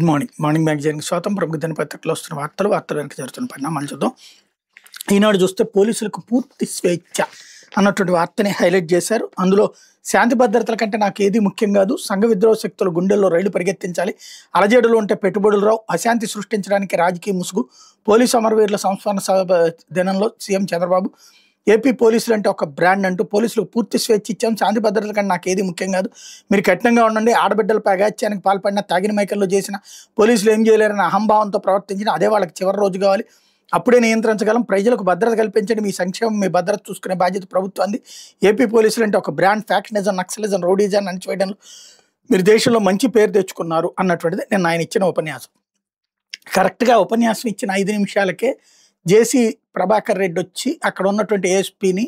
Good morning. Morning మ్యాగజైన్‌కి స్వాగతం. ప్రముఖ దినపత్రికలో వస్తున్న వార్తల వెనక జరుగుతున్న పరిణామాలు చూద్దాం. ఈనాడు చూస్తే పోలీసులకు పూర్తి స్వేచ్ఛ అన్నటువంటి వార్తని హైలైట్ చేశారు. అందులో శాంతి భద్రతల కంటే నాకు ఏది ముఖ్యం కాదు, సంఘ విద్రోహ శక్తుల గుండెల్లో రైలు పరిగెత్తించాలి, అలజడులు ఉంటే పెట్టుబడులు రావు, అశాంతి సృష్టించడానికి రాజకీయ ముసుగు, పోలీసు అమరవీరుల సంస్మరణ సభ దినంలో సీఎం చంద్రబాబు, ఏపీ పోలీసులు అంటే ఒక బ్రాండ్ అంటూ పోలీసులకు పూర్తి స్వేచ్ఛ ఇచ్చాం, శాంతి భద్రతల కంటే నాకు ఏది ముఖ్యం కాదు, మీరు కఠినంగా ఉండండి, ఆడబిడ్డలపై అగాత్యానికి పాల్పడిన, తాగిన మైకల్లో చేసిన, పోలీసులు ఏం చేయలేరని అహంభావంతో ప్రవర్తించిన అదే వాళ్ళకి చివరి రోజు కావాలి, అప్పుడే నియంత్రించగలం, ప్రజలకు భద్రత కల్పించండి, మీ సంక్షేమం మీ భద్రత చూసుకునే బాధ్యత ప్రభుత్వాన్ని, ఏపీ పోలీసులు అంటే ఒక బ్రాండ్, ఫ్యాక్షనిజం, నక్సలిజం, రౌడీజం అణచివేయడంలో మీరు దేశంలో మంచి పేరు తెచ్చుకున్నారు అన్నటువంటిది నేను ఆయన ఇచ్చిన ఉపన్యాసం. కరెక్ట్గా ఉపన్యాసం ఇచ్చిన 5 నిమిషాలకే జేసీ ప్రభాకర్ రెడ్డి వచ్చి అక్కడ ఉన్నటువంటి ఏఎస్పీని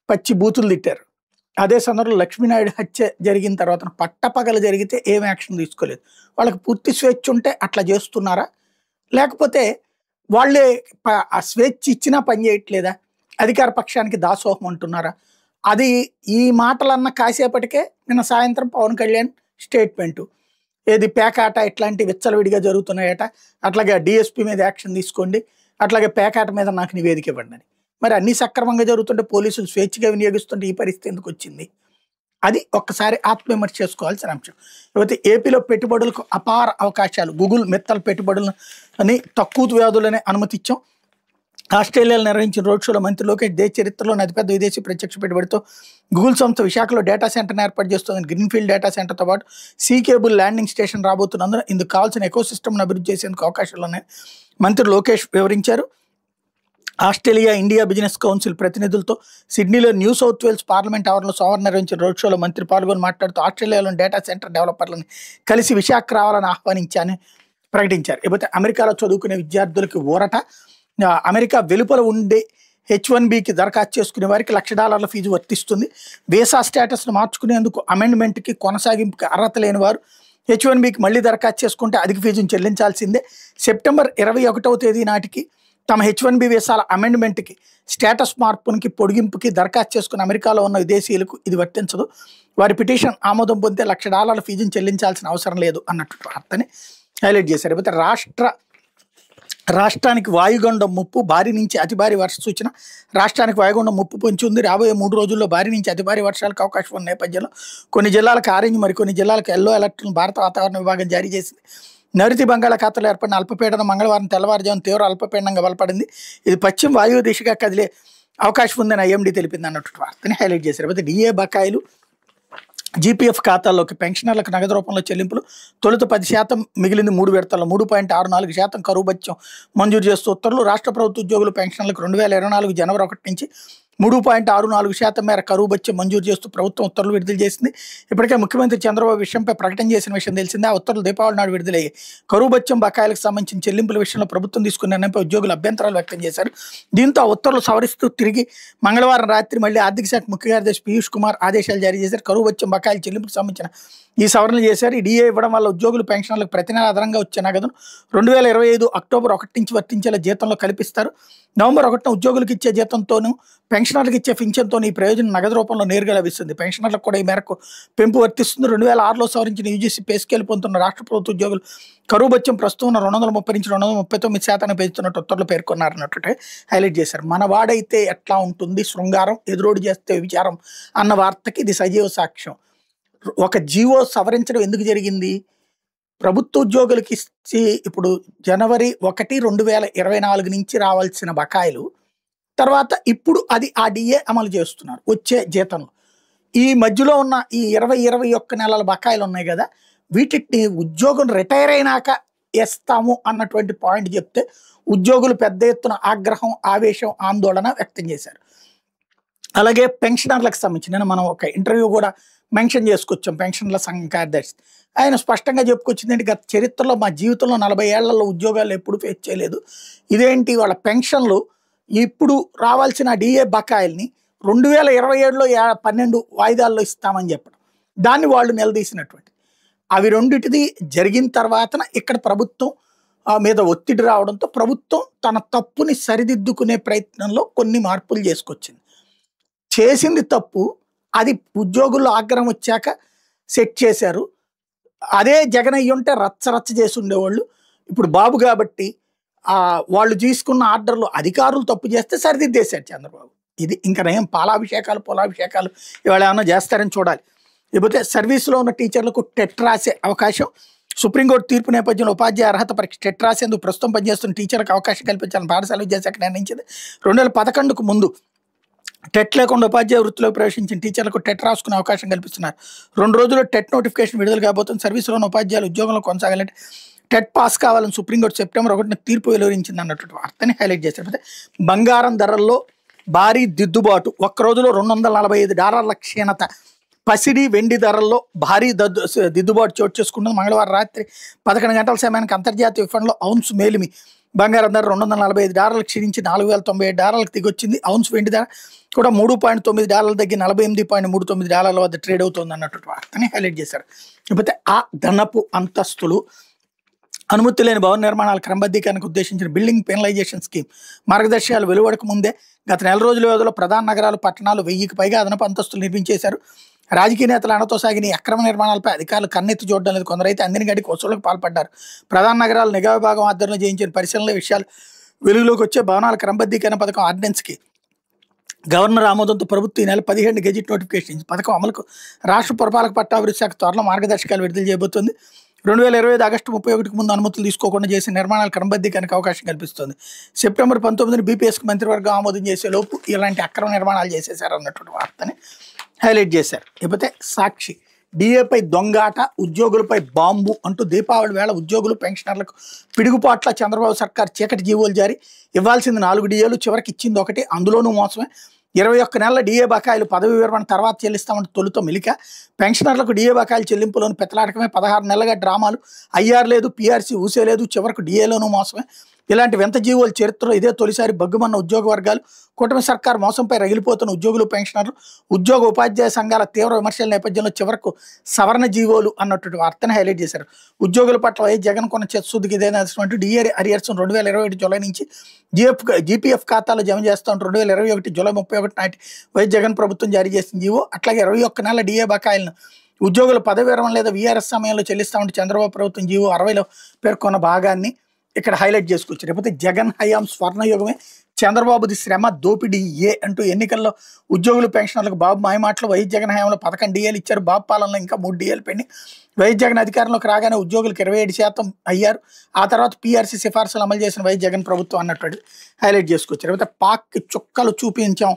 పచ్చి బూతులు తిట్టారు. అదే సందర్భంలో లక్ష్మీనాయుడు హత్య జరిగిన తర్వాత పట్టపగలు జరిగితే ఏం యాక్షన్ తీసుకోలేదు. వాళ్ళకి పూర్తి స్వేచ్ఛ ఉంటే అట్లా చేస్తున్నారా, లేకపోతే వాళ్ళే ఆ స్వేచ్ఛ ఇచ్చినా పని చేయట్లేదా, అధికార పక్షానికి దాసోహం అంటున్నారా? అది ఈ మాటలన్న కాసేపటికే నిన్న సాయంత్రం పవన్ కళ్యాణ్ స్టేట్మెంటు, ఏది పేకాట ఇట్లాంటి విచ్చలవిడిగా జరుగుతున్నాయట, అట్లాగే డిఎస్పీ మీద యాక్షన్ తీసుకోండి, అట్లాగే పేకాట మీద నాకు నివేదిక ఇవ్వండి అని. మరి అన్ని సక్రమంగా జరుగుతుంటే పోలీసులు స్వేచ్ఛగా వినియోగిస్తుంటే ఈ పరిస్థితి ఎందుకు వచ్చింది? అది ఒక్కసారి ఆత్మవిమర్శ చేసుకోవాల్సిన అంశం. లేకపోతే ఏపీలో పెట్టుబడులకు అపార అవకాశాలు, గూగుల్ మెత్తల పెట్టుబడులని తక్కువ వ్యవధిలోనే అనుమతి ఇచ్చాం, ఆస్ట్రేలియాలో నిర్వహించిన రోడ్ షోలో మంత్రి లోకేష్ దేశ చరిత్రలోని అతిపెద్ద విదేశీ ప్రత్యక్ష పెట్టుబడితో గూగుల్ సంస్థ విశాఖలో డేటా సెంటర్ని ఏర్పాటు చేస్తుంది. గ్రీన్ఫీల్డ్ డేటా సెంటర్తో పాటు సీ కేబుల్ ల్యాండింగ్ స్టేషన్ రాబోతున్నందున ఇందుకు కావాల్సిన ఎకోసిస్టమ్ను అభివృద్ధి చేసేందుకు అవకాశాలు ఉన్నాయని మంత్రి లోకేష్ వివరించారు. ఆస్ట్రేలియా ఇండియా బిజినెస్ కౌన్సిల్ ప్రతినిధులతో సిడ్నీలో న్యూ సౌత్ వేల్స్ పార్లమెంట్ ఆవరణలో సోమవారం నిర్వహించిన రోడ్ షోలో మంత్రి పాల్గొని మాట్లాడుతూ ఆస్ట్రేలియాలోని డేటా సెంటర్ డెవలపర్లను కలిసి విశాఖ రావాలని ఆహ్వానించాలని ప్రకటించారు. లేకపోతే అమెరికాలో చదువుకునే విద్యార్థులకి ఊరట, అమెరికా వెలుపల ఉండే H1Bకి దరఖాస్తు చేసుకునే వారికి $1,00,000 ఫీజు వర్తిస్తుంది, వీసా స్టేటస్ను మార్చుకునేందుకు అమెండ్మెంట్కి కొనసాగింపుకి అర్హత లేని వారు H1Bకి మళ్ళీ దరఖాస్తు చేసుకుంటే అధిక ఫీజును చెల్లించాల్సిందే, సెప్టెంబర్ 21వ తేదీ నాటికి తమ H1B వీసాల అమెండ్మెంట్కి స్టేటస్ మార్పునికి పొడిగింపుకి దరఖాస్తు చేసుకుని అమెరికాలో ఉన్న విదేశీయులకు ఇది వర్తించదు, వారి పిటిషన్ ఆమోదం పొందితే $1,00,000 ఫీజును చెల్లించాల్సిన అవసరం లేదు అన్నట్టు వార్తని హైలైట్ చేశారు. లేకపోతే రాష్ట్రానికి వాయుగుండం ముప్పు, భారీ నుంచి అతి భారీ వర్ష సూచన, రాష్ట్రానికి వాయుగుండం ముప్పు పొంచి ఉంది, రాబోయే 3 రోజుల్లో భారీ నుంచి అతి భారీ వర్షాలకు అవకాశం ఉన్న నేపథ్యంలో కొన్ని జిల్లాలకు ఆరెంజ్, మరికొన్ని జిల్లాలకు ఎల్లో అలర్ట్ను భారత వాతావరణ విభాగం జారీ చేసింది. నైరుతి బంగాళాఖాతంలో ఏర్పడిన అల్పపీడనం మంగళవారం తెల్లవారుజామున తీవ్ర అల్పపీడనంగా బలపడింది, ఇది పశ్చిమ వాయువు దిశగా కదిలే అవకాశం ఉందని ఐఎండీ తెలిపింది అన్నట్టు వార్తని హైలైట్ చేశారు. లేకపోతే డిఏ బకాయిలు, జీపీఎఫ్ ఖాతాల్లోకి పెన్షనర్లకు నగదు రూపంలో చెల్లింపులు, తొలుత 10%, మిగిలింది 3 విడతల్లో 3.64% కరువు భత్యం మంజూరు చేస్తూ ఉత్తర్వులు. రాష్ట్ర ప్రభుత్వ ఉద్యోగులు పెన్షన్లకు 2024 జనవరి 1 నుంచి 3.64% మేర కరువు భత్యం మంజూరు చేస్తూ ప్రభుత్వం ఉత్తర్వులు విడుదల చేసింది. ఇప్పటికే ముఖ్యమంత్రి చంద్రబాబు విషయంపై ప్రకటన చేసిన విషయం తెలిసిందే. ఆ ఉత్తర్వులు దీపావళి నాడు విడుదలయ్యాయి. కరువు భత్యం బకాయిలకు సంబంధించిన చెల్లింపుల విషయంలో ప్రభుత్వం తీసుకున్న నిర్ణయంపై ఉద్యోగులు అభ్యంతరాలు వ్యక్తం చేశారు. దీంతో ఆ ఉత్తర్వులు సవరిస్తూ తిరిగి మంగళవారం రాత్రి మళ్ళీ ఆర్థిక శాఖ ముఖ్య కార్యదర్శి పీయూష్ కుమార్ ఆదేశాలు జారీ చేశారు. కరువు భత్యం బకాయిల చెల్లింపుకు సంబంధించిన ఈ సవరణలు చేశారు. ఈ డిఏ ఇవ్వడం వల్ల ఉద్యోగులు పెన్షన్లకు ప్రతి నెల అదనంగా వచ్చే నగదును 2025 అక్టోబర్ 1 నుంచి వర్తించేలా జీతంలో కల్పిస్తారు. నవంబర్ 1న ఉద్యోగులకు ఇచ్చే జీతంతోనూ పెన్షనర్లకు ఇచ్చే పింఛన్తో ఈ ప్రయోజనం నగదు రూపంలో నేరుగా లభిస్తుంది. పెన్షనర్లకు కూడా ఈ మేరకు పెంపు వర్తిస్తుంది. 2006లో సవరించిన యూజీసీ పే స్కేల్ పొందుతున్న రాష్ట్ర ప్రభుత్వ ఉద్యోగులు కరువు భత్యం ప్రస్తుతం 230 నుంచి 239% పెంచుతున్నట్టు ఉత్తర్వులు పేర్కొన్నారన్నట్టు హైలైట్ చేశారు. మన వాడైతే ఎట్లా ఉంటుంది శృంగారం, ఎదురోడు చేస్తే విచారం అన్న వార్తకి ఇది సజీవ సాక్ష్యం. ఒక జీవో సవరించడం ఎందుకు జరిగింది? ప్రభుత్వ ఉద్యోగులకి ఇచ్చి ఇప్పుడు జనవరి 1, 2024 నుంచి రావాల్సిన బకాయిలు తర్వాత ఇప్పుడు అది ఆ డిఏ అమలు చేస్తున్నారు వచ్చే జీతంలో. ఈ మధ్యలో ఉన్న ఈ 21 నెలల బకాయిలు ఉన్నాయి కదా, వీటిని ఉద్యోగం రిటైర్ అయినాక ఇస్తాము అన్నటువంటి పాయింట్ చెప్తే ఉద్యోగులు పెద్ద ఎత్తున ఆగ్రహం, ఆవేశం, ఆందోళన వ్యక్తం చేశారు. అలాగే పెన్షనర్లకు సంబంధించి మనం ఒక ఇంటర్వ్యూ కూడా మెన్షన్ చేసుకొచ్చాం. పెన్షన్ల సంఘం కార్యదర్శి ఆయన స్పష్టంగా చెప్పుకొచ్చింది, గత చరిత్రలో మా జీవితంలో 40 ఏళ్లలో ఉద్యోగాలు ఎప్పుడు ఫేస్ చేయలేదు, ఇదేంటి వాళ్ళ పెన్షన్లు ఇప్పుడు రావాల్సిన డిఏ బకాయిల్ని 2027లో 12 వాయిదాల్లో ఇస్తామని చెప్పడం, దాన్ని వాళ్ళు నిలదీసినటువంటి అవి రెండిటిది జరిగిన తర్వాతన ఇక్కడ ప్రభుత్వం మీద ఒత్తిడి రావడంతో ప్రభుత్వం తన తప్పుని సరిదిద్దుకునే ప్రయత్నంలో కొన్ని మార్పులు చేసుకొచ్చింది. చేసింది తప్పు, అది ఉద్యోగుల్లో ఆగ్రహం వచ్చాక సెట్ చేశారు. అదే జగన్ అయ్యి ఉంటే రచ్చ రచ్చ చేసి ఉండేవాళ్ళు. ఇప్పుడు బాబు కాబట్టి వాళ్ళు తీసుకున్న ఆర్డర్‌లు అధికారులు తప్పు చేస్తే సరిదిద్దేశారు చంద్రబాబు. ఇది ఇంక నయం పాలాభిషేకాలు, పొలాభిషేకాలు ఇవాళ ఏమన్నా చేస్తారని చూడాలి. లేకపోతే సర్వీస్‌లో ఉన్న టీచర్లకు టెట్ రాసే అవకాశం సుప్రీంకోర్టు తీర్పు నేపథ్యంలో ఉపాధ్యాయ అర్హత పరీక్ష టెట్ రాసేందుకు ప్రస్తుతం పనిచేస్తున్న టీచర్లకు అవకాశం కల్పించాలని పాఠశాల విద్యాశాఖ నిర్ణయించింది. 2011కు ముందు టెట్ లేకుండా ఉపాధ్యాయ వృత్తిలోకి ప్రవేశించిన టీచర్లకు టెట్ రాసుకునే అవకాశం కల్పిస్తున్నారు. 2 రోజుల్లో టెట్ నోటిఫికేషన్ విడుదల కాబోతుంది. సర్వీసులో ఉన్న ఉపాధ్యాయులు ఉద్యోగంలో కొనసాగాలంటే టెట్ పాస్ కావాలని సుప్రీంకోర్టు సెప్టెంబర్ 1న తీర్పు వెలువరించింది అన్నటువంటి వార్తని హైలైట్ చేశారు. బంగారం ధరల్లో భారీ దిద్దుబాటు, ఒక్క రోజులో $245 క్షీణత. పసిడి వెండి ధరల్లో భారీ దిద్దుబాటు చోటు చేసుకుంటుంది. మంగళవారం రాత్రి 11 గంటల సమయానికి అంతర్జాతీయ ఫండ్లో ఔన్స్ మేలిమి బంగారం ధర $245 క్షీణించి $4097 దిగొచ్చింది. ఔన్స్ వెండి ధర కూడా $3.9 తగ్గి $48.39 వద్ద ట్రేడ్ అవుతుంది అన్నటువంటి వార్తని హైలైట్ చేశారు. లేకపోతే ఆ ధనపు అంతస్తులు అనుమతి లేని భవన నిర్మాణాల క్రమబద్ధీకరణకు ఉద్దేశించిన బిల్డింగ్ పెనలైజేషన్ స్కీమ్ మార్గదర్శకాలు వెలువడక ముందే గత నెల రోజుల వ్యవధిలో ప్రధాన నగరాలు, పట్టణాలు 1000కి పైగా అదనపు అంతస్తులు నిర్మించేశారు. రాజకీయ నేతల అణతో సాగిన ఈ అక్రమ నిర్మాణాలపై అధికారులు కన్నెత్తి చూడడం లేదు. కొందరైతే అందిన గడికి వసూళ్లకు పాల్పడ్డారు. ప్రధాన నగరాల నిఘా విభాగం ఆధ్వర్యంలో చేయించిన పరిశీలనల విషయాలు వెలుగులోకి వచ్చే భవనాల క్రమబద్ధీకరణ పథకం ఆర్డినెన్స్కి గవర్నర్ ఆమోదంతో ప్రభుత్వం ఈ నెల 17 గెజిట్ నోటిఫికేషన్ ఇచ్చింది. పథకం అమలుకు రాష్ట్ర పురపాలక పట్టాభివృద్ధి శాఖ త్వరలో మార్గదర్శకాలు విడుదల చేయబోతోంది. 2025 ఆగస్టు 31కి ముందు అనుమతులు తీసుకోకుండా చేసిన నిర్మాణాల క్రమబద్ధీకరణకు అవకాశం కల్పిస్తుంది. సెప్టెంబర్ 19ని బీపీఎస్కి మంత్రివర్గం ఆమోదం చేసే లోపు ఇలాంటి అక్రమ నిర్మాణాలు చేసేశారు అన్నటువంటి వార్తని హైలైట్ చేశారు. లేకపోతే సాక్షి డిఏపై దొంగాట, ఉద్యోగులపై బాంబు అంటూ దీపావళి వేళ ఉద్యోగులు, పెన్షనర్లకు పిడుగుపాట్ల చంద్రబాబు సర్కార్ చీకటి జీవోలు జారీ. ఇవ్వాల్సింది 4 డిఏలు, చివరికి ఇచ్చింది 1, అందులోనూ మోసమే. 21 నెలల డిఏ బకాయిలు పదవి విరమణ తర్వాత చెల్లిస్తామంటే తొలుతో మిలిక. పెన్షనర్లకు డిఏ బకాయిల చెల్లింపులోని పెత్తలాటకమే. 16 నెలలుగా డ్రామాలు. ఐఆర్ లేదు, పీఆర్సీ ఊసే లేదు, చివరకు డిఏలోనూ మోసమే. ఇలాంటి వింత జీవోల చరిత్రలో ఇదే తొలిసారి. బగ్గుమన్న ఉద్యోగ వర్గాలు, కూటమి సర్కార్ మోసంపై రగిలిపోతున్న ఉద్యోగులు, పెన్షనర్లు, ఉద్యోగ ఉపాధ్యాయ సంఘాల తీవ్ర విమర్శల నేపథ్యంలో చివరకు సవరణ జీవోలు అన్నటువంటి వార్తను హైలైట్ చేశారు. ఉద్యోగుల పట్ల వైఎస్ జగన్ కొన్న చిత్తశుద్ధికి ఇదేనటువంటి డిఏ అరియర్స్ 2021 జూలై నుంచి జీపీఎఫ్ ఖాతాలో జమ చేస్తాం. 2021 జూలై 31 నాటి వైఎస్ జగన్ ప్రభుత్వం జారీ చేసిన జీవో. అట్లాగే 21 నెలల డిఏ బకాయిలను ఉద్యోగుల పదవి విరమణ లేదా వీఆర్ఎస్ సమయంలో చెల్లిస్తామంటే చంద్రబాబు ప్రభుత్వం జీవో 60లో పేర్కొన్న భాగాన్ని ఇక్కడ హైలైట్ చేసుకొచ్చారు. లేకపోతే జగన్ హయాం స్వర్ణయుగమే, చంద్రబాబుది శ్రమ దోపిడీ అంటూ ఎన్నికల్లో ఉద్యోగులు, పెన్షనర్లకు బాబు మాయమాటలు. వైఎస్ జగన్ హయాంలో 11 డిఏలు ఇచ్చారు. బాబు పాలనలో ఇంకా 3 డిఏలు పెండింగ్. వైఎస్ జగన్ అధికారంలోకి రాగానే ఉద్యోగులకు 27% అయ్యారు. ఆ తర్వాత పీఆర్సీ సిఫార్సులు అమలు చేసిన వైఎస్ జగన్ ప్రభుత్వం అన్నట్టు హైలైట్ చేసుకొచ్చారు. లేకపోతే పాక్ చుక్కలు చూపించాం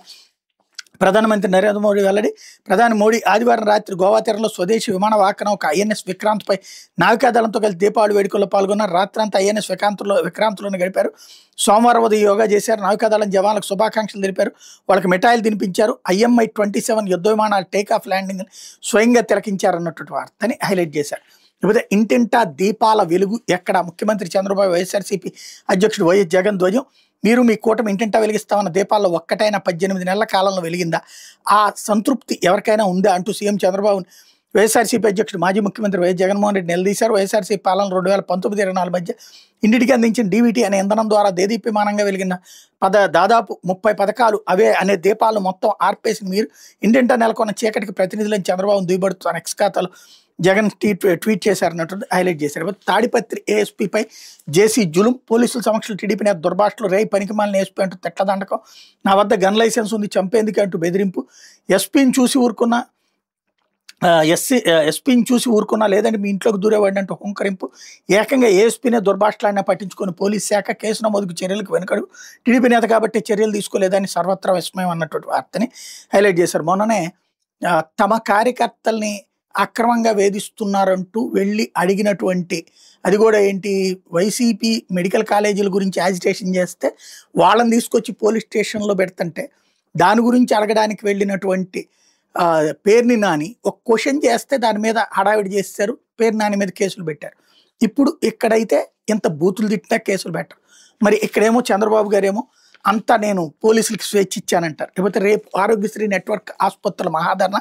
ప్రధానమంత్రి నరేంద్ర మోడీ వెల్లడి. ప్రధాని మోడీ ఆదివారం రాత్రి గోవా తీరంలో స్వదేశీ విమాన వాహనం ఒక ఐఎన్ఎస్ విక్రాంత్పై నావికాదళంతో కలిసి దీపావళి వేడుకల్లో పాల్గొన్నారు. రాత్రంతా ఐఎన్ఎస్ విక్రాంత్లోనే గడిపారు. సోమవారం ఉదయం యోగా చేశారు. నావికాదళం జవాన్లకు శుభాకాంక్షలు తెలిపారు. వాళ్ళకి మిఠాయిలు తినిపించారు. IMI-27 యుద్ధ విమానాలు టేకాఫ్ ల్యాండింగ్ స్వయంగా తిలకించారు అన్నటువంటి వార్తని హైలైట్ చేశారు. లేకపోతే ఇంటింటా దీపాల వెలుగు ఎక్కడ? ముఖ్యమంత్రి చంద్రబాబు, వైఎస్ఆర్సీపీ అధ్యక్షుడు వైఎస్ జగన్ ధ్వజం. మీరు మీ కూటమి ఇంటింటా వెలిగిస్తామన్న దీపాల్లో ఒక్కటైనా 18 నెలల కాలంలో వెలిగిందా? ఆ సంతృప్తి ఎవరికైనా ఉందా అంటూ సీఎం చంద్రబాబు వైఎస్ఆర్సీపీ అధ్యక్షుడు మాజీ ముఖ్యమంత్రి వైఎస్ జగన్మోహన్ రెడ్డి నిలదీశారు. వైఎస్ఆర్సీపీ పాలన 2019-24 మధ్య ఇంటికి అందించిన డీవీటీ అనే ఇంధనం ద్వారా దేదీప్యమానంగా వెలిగిన దాదాపు 30 పథకాలు అవే అనే దీపాలు మొత్తం ఆర్పేసిన మీరు ఇంటింటా నెలకొన్న చీకటికి ప్రతినిధులని చంద్రబాబు దుయ్యబడుతున్న ఎక్స్ ఖాతాలో జగన్ ట్వీట్ చేశారన్నట్టు హైలైట్ చేశారు. తాడిపత్రి ఏఎస్పీపై జేసీ జులుం. పోలీసుల సమక్షంలో టీడీపీ నేత దుర్భాషలో రేయి పనికిమాలిన ఏఎస్పీ అంటూ తెట్లదండకం. నా వద్ద గన్ లైసెన్స్ ఉంది, చంపేందుకే అంటూ బెదిరింపు. ఎస్పీని చూసి ఊరుకున్నా లేదంటే మీ ఇంట్లోకి దూరేవాడిని అంటూ హుంకరింపు. ఏకంగా ఏఎస్పీనే దుర్భాషలాడినా పట్టించుకొని పోలీస్ శాఖ కేసు నమోదుకు చర్యలకు వెనుకడు. టీడీపీ నేత కాబట్టి చర్యలు తీసుకోలేదని సర్వత్రా విస్మయం అన్నటువంటి వార్తని హైలైట్ చేశారు. మొన్ననే తమ కార్యకర్తల్ని అక్రమంగా వేధిస్తున్నారంటూ వెళ్ళి అడిగినటువంటి, అది కూడా ఏంటి, వైసీపీ మెడికల్ కాలేజీల గురించి యాజిటేషన్ చేస్తే వాళ్ళని తీసుకొచ్చి పోలీస్ స్టేషన్లో పెడుతుంటే దాని గురించి అడగడానికి వెళ్ళినటువంటి పేర్ని నాని ఒక క్వశ్చన్ చేస్తే దాని మీద హడావిడి చేశారు. పేరు నాని మీద కేసులు పెట్టారు. ఇప్పుడు ఇక్కడైతే ఇంత బూతులు తిట్టినా కేసులు పెట్టరు. మరి ఇక్కడేమో చంద్రబాబు గారేమో అంతా నేను పోలీసులకి స్వేచ్ఛ ఇచ్చానంటారు. లేకపోతే రేపు ఆరోగ్యశ్రీ నెట్వర్క్ ఆసుపత్రుల మహాధరణ,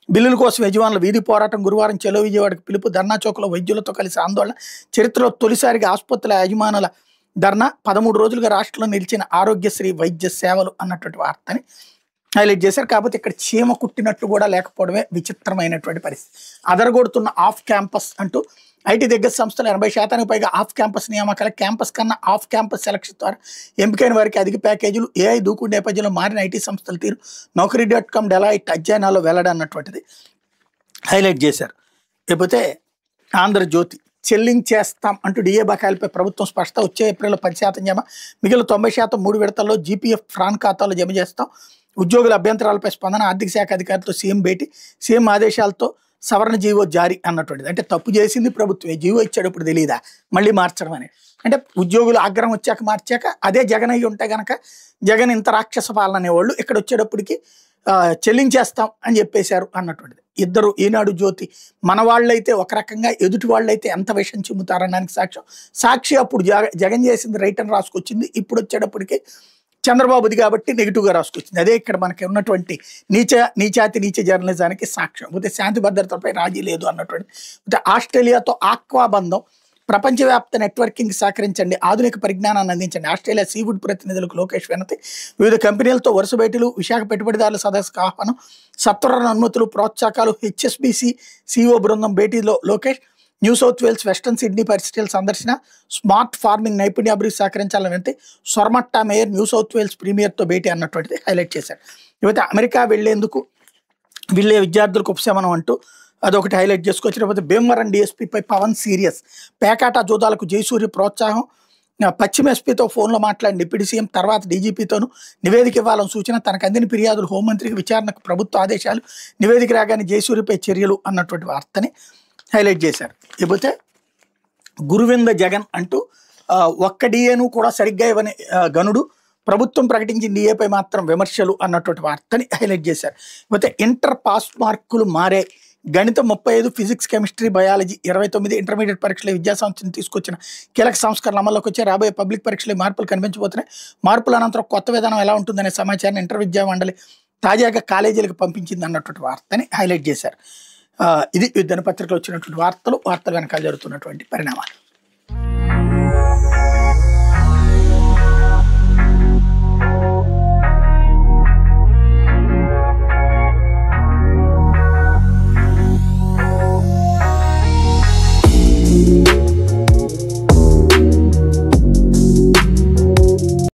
బిల్లుల కోసం యజమానుల వీధి పోరాటం. గురువారం చెలో విజయవాడకు పిలుపు. ధర్నా చౌక్లో వైద్యులతో కలిసి ఆందోళన. చరిత్రలో తొలిసారిగా ఆసుపత్రుల యజమానుల ధర్నా. 13 రోజులుగా రాష్ట్రంలో నిలిచిన ఆరోగ్యశ్రీ వైద్య సేవలు అన్నటువంటి వార్తని హైలైట్ చేశారు. కాకపోతే ఇక్కడ చీమ కుట్టినట్టు కూడా లేకపోవడమే విచిత్రమైనటువంటి పరిస్థితి. అదరగొడుతున్న ఆఫ్ క్యాంపస్ అంటూ ఐటీ దిగ్గజ సంస్థలు 80% పైగా ఆఫ్ క్యాంపస్ నియామకాల క్యాంపస్ కన్నా ఆఫ్ క్యాంపస్ సెలక్షన్ ద్వారా ఎంపికైన వారికి అధిక ప్యాకేజీలు, ఏఐ దూకుడు నేపథ్యంలో మారిన ఐటీ సంస్థల తీరు Naukri.com, డెలాయిట్ అధ్యయనాల్లో వెల్లడి అన్నటువంటిది హైలైట్ చేశారు. లేకపోతే ఆంధ్రజ్యోతి చెల్లించేస్తాం అంటూ డిఏ బకాయిలపై ప్రభుత్వం స్పష్టత. వచ్చే ఏప్రిల్లో 10% జమ, మిగిలిన 90% 3 విడతల్లో జీపీఎఫ్ ఫ్రాన్ ఖాతాలో జమ చేస్తాం. ఉద్యోగుల అభ్యంతరాలపై స్పందన, ఆర్థిక శాఖ అధికారులతో సీఎం భేటీ, సీఎం ఆదేశాలతో సవరణ జీవో జారీ అన్నటువంటిది. అంటే తప్పు చేసింది ప్రభుత్వమే, జీవో ఇచ్చేటప్పుడు తెలియదా మళ్ళీ మార్చడం అనేది. అంటే ఉద్యోగులు ఆగ్రహం వచ్చాక మార్చాక అదే జగన్ అయ్యి ఉంటే కనుక జగన్ ఇంత రాక్షస పాలన అనేవాళ్ళు ఇక్కడ వచ్చేటప్పటికి చెల్లించేస్తాం అని చెప్పేశారు అన్నటువంటిది. ఇద్దరు ఈనాడు జ్యోతి మన వాళ్ళైతే ఒక రకంగా, ఎదుటి వాళ్ళైతే ఎంత విషయం చిమ్ముతారనడానికి సాక్ష్యం. సాక్షి అప్పుడు జగన్ చేసింది రైట్ అని రాసుకొచ్చింది, ఇప్పుడు వచ్చేటప్పటికి చంద్రబాబుది కాబట్టి నెగిటివ్గా రాసుకొచ్చింది. అదే ఇక్కడ మనకి ఉన్నటువంటి నీచ జర్నలిజానికి సాక్ష్యం. పోతే శాంతి భద్రతలపై రాజీ లేదు అన్నటువంటి. పోతే ఆస్ట్రేలియాతో ఆక్వా బంధం, ప్రపంచవ్యాప్త నెట్వర్కింగ్ సహకరించండి, ఆధునిక పరిజ్ఞానాన్ని అందించండి. ఆస్ట్రేలియా సీవుడ్ ప్రతినిధులకు లోకేష్ వినతి. వివిధ కంపెనీలతో వరుస భేటీలు, విశాఖ పెట్టుబడిదారుల సదస్సుకు ఆహ్వానం, సత్వర అనుమతులు, ప్రోత్సాహకాలు. హెచ్ఎస్బీసీ సిఇఓ బృందం భేటీలో Lokesh. New South Wales, western Sydney పరిస్థితుల సందర్శన. స్మార్ట్ ఫార్మింగ్ నైపుణ్యాభివృద్ధి సహకరించాలని వినతి. Parramatta mayor New South Wales ప్రీమియర్తో భేటీ అన్నటువంటిది హైలైట్ చేశారు. ఇకపోతే అమెరికా వెళ్ళే విద్యార్థులకు ఉపశమనం అంటూ అదొకటి హైలైట్ చేసుకోవచ్చు. లేకపోతే భీమవరం డిఎస్పీపై పవన్ సీరియస్, పేకాట జోదాలకు జయసూర్య ప్రోత్సాహం. పశ్చిమ ఎస్పీతో ఫోన్లో మాట్లాడిన డిప్యూటీ సీఎం, తర్వాత డీజీపీతోనూ నివేదిక ఇవ్వాలని సూచన. తనకు అందిన ఫిర్యాదులు హోంమంత్రికి, విచారణకు ప్రభుత్వ ఆదేశాలు, నివేదిక రాగానే జయసూర్యపై చర్యలు అన్నటువంటి వార్తని హైలైట్ చేశారు. లేకపోతే గురువింద జగన్ అంటూ ఒక్క డిఏను కూడా సరిగ్గా ఇవ్వని గనుడు, ప్రభుత్వం ప్రకటించిన డిఏపై మాత్రం విమర్శలు అన్నటువంటి వార్తని హైలైట్ చేశారు. లేకపోతే ఇంటర్ పాస్ మార్కులు మారే, గణితం 35, ఫిజిక్స్, కెమిస్ట్రీ, బయాలజీ 29, ఇంటర్మీడియట్ పరీక్షలు విద్యాసంస్థను తీసుకొచ్చిన కీలక సంస్కరణలు అమల్లోకి వచ్చే. రాబోయే పబ్లిక్ పరీక్షలు మార్పులు కనిపించబోతున్నాయి. మార్పుల అనంతరం కొత్త విధానం ఎలా ఉంటుందనే సమాచారాన్ని ఇంటర్ విద్యా మండలి తాజాగా కాలేజీలకు పంపించింది అన్నటువంటి వార్తని హైలైట్ చేశారు. ఇది దినపత్రికలో వచ్చినటువంటి వార్తలు వెనకాల జరుగుతున్నటువంటి పరిణామాలు.